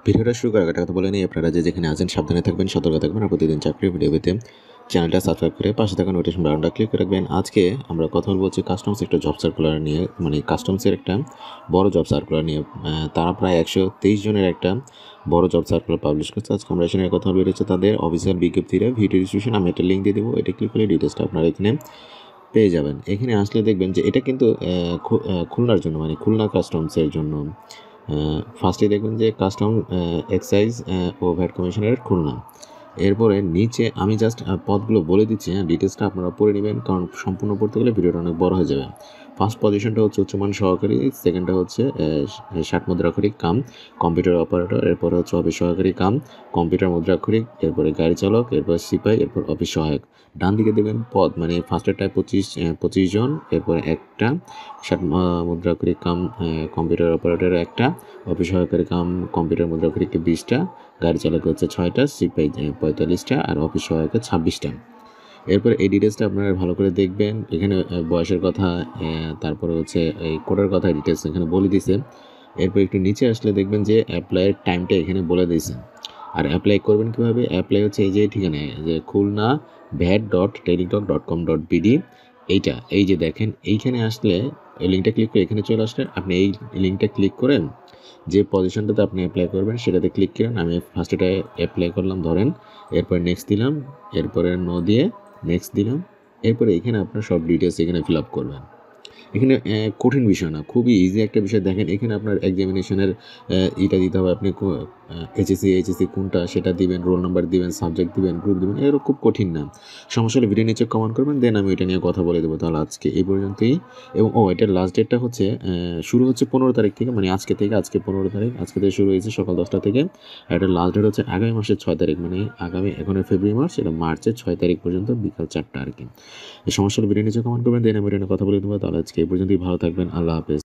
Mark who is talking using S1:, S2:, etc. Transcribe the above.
S1: ভিডিওটা শুরু করার আগে একটা কথা বলে নিই, আপনারা যে যেখানে আছেন সাবধানে থাকবেন, সতর্ক থাকবেন আর প্রতিদিন চাকরির ভিডিও পেতে চ্যানেলটা সাবস্ক্রাইব করে পাশে থাকা নোটিফিকেশন বাটনটা ক্লিক করে রাখবেন। আজকে আমরা কথা বলবো হচ্ছে কাস্টমস একটা জব সার্কুলার নিয়ে, মানে কাস্টমসের একটা বড় জব সার্কুলার নিয়ে। তারা প্রায় 123 জনের একটা বড় জব সার্কুলার পাবলিশ করছে। আজকে আমরা এখানে কথা বলে হচ্ছে তাদের অফিসিয়াল বিজ্ঞপ্তির ভিডিও ডিসক্রিপশন, আমি একটা লিঙ্ক দিয়ে দেবো, এটা ক্লিক করলে ডিটেলসটা আপনারা এখানে পেয়ে যাবেন। এখানে আসলে দেখবেন যে এটা কিন্তু খুলনার জন্য, মানে খুলনা কাস্টমসের জন্য। ফার্স্টে দেখবেন যে কাস্টম এক্সাইজ ও ভ্যাট কমিশনারের খুলনা। এরপরে নিচে আমি জাস্ট পদগুলো বলে দিচ্ছি, ডিটেলসটা আপনারা পড়ে নেবেন, কারণ সম্পূর্ণ পড়তে গেলে ভিডিওটা অনেক বড় হয়ে যাবে। ফার্স্ট পজিশনটা হচ্ছে উচ্চমান সহকারী, সেকেন্ডটা হচ্ছে ষাট মুদ্রাক্ষরিক কাম কম্পিউটার অপারেটর, এরপরে হচ্ছে অফিস সহকারী কাম কম্পিউটার মুদ্রাক্ষরিক, এরপরে গাড়ি চালক, এরপর সিপাহি, এরপর অফিস সহায়ক। ডান দিকে দেবেন পদ, মানে ফার্স্টেরটায় 25 জন, এরপরে একটা ষাট মুদ্রাক্ষরিক কাম কম্পিউটার অপারেটর একটা, অফিস সহকারী কাম কম্পিউটার মুদ্রাক্ষরিক 20টা, গাড়ি চালক হচ্ছে 6টা, সিপাহি 45টা, আর অফিস সহায়কের 26টা। এরপরে এই ডিটেলসটা আপনারা ভালো করে দেখবেন। এখানে বয়সের কথা, তারপরে হচ্ছে এই কোডের কথা ডিটেলস এখানে বলে দিয়েছে। এরপর একটু নিচে আসলে দেখবেন যে অ্যাপ্লাইয়ের টাইমটা এখানে বলে দিয়েছে। আর অ্যাপ্লাই করবেন কীভাবে? অ্যাপ্লাই হচ্ছে এই যে ঠিকানায়, যে খুলনা vat.টেলিটক.com.bd, এইটা এই যে দেখেন এইখানে আসলে এই লিঙ্কটা ক্লিক করে এখানে চলে আসলে আপনি এই লিঙ্কটা ক্লিক করেন, যে পজিশনটাতে আপনি অ্যাপ্লাই করবেন সেটাতে ক্লিক করেন। আমি ফার্স্টে অ্যাপ্লাই করলাম ধরেন, এরপর নেক্সট দিলাম, এরপরে নো দিয়ে নেক্সট দিলাম, এরপরে এখানে আপনার সব ডিটেলস এখানে ফিল আপ করবেন। এখানে কঠিন বিষয় না, খুবই ইজি একটা বিষয়। দেখেন এখানে আপনার এক্সামিনেশনের ইটা দিতে হবে, আপনি এইচএসসি কোনটা সেটা দিবেন, রোল নাম্বার দিবেন, সাবজেক্ট দিবেন, গ্রুপ দিবেন, এরকম খুব কঠিন না। সমস্যা হলে ভিডিও নিচে কমেন্ট করবেন, দেন আমি এটা নিয়ে কথা বলে দেবো। তাহলে আজকে এই পর্যন্তই। এবং এটার লাস্ট ডেটটা হচ্ছে শুরু হচ্ছে 15 তারিখ থেকে, মানে আজকে থেকে, আজকে 15 তারিখ, আজকে থেকে শুরু হয়েছে সকাল 10টা থেকে। আর এটার লাস্ট ডেট হচ্ছে আগামী মাসের 6 তারিখ, মানে আগামী এখন ফেব্রুয়ারি মাস, এটা মার্চের 6 তারিখ পর্যন্ত বিকাল 4টা আর কি। এই সমস্যা হলে ভিডিও নিচে কমেন্ট করবেন, দেন আমি এটা নিয়ে কথা বলে দেবো। তাহলে আজকে এই পর্যন্তই, ভালো থাকবেন, আল্লাহ হাফেজ।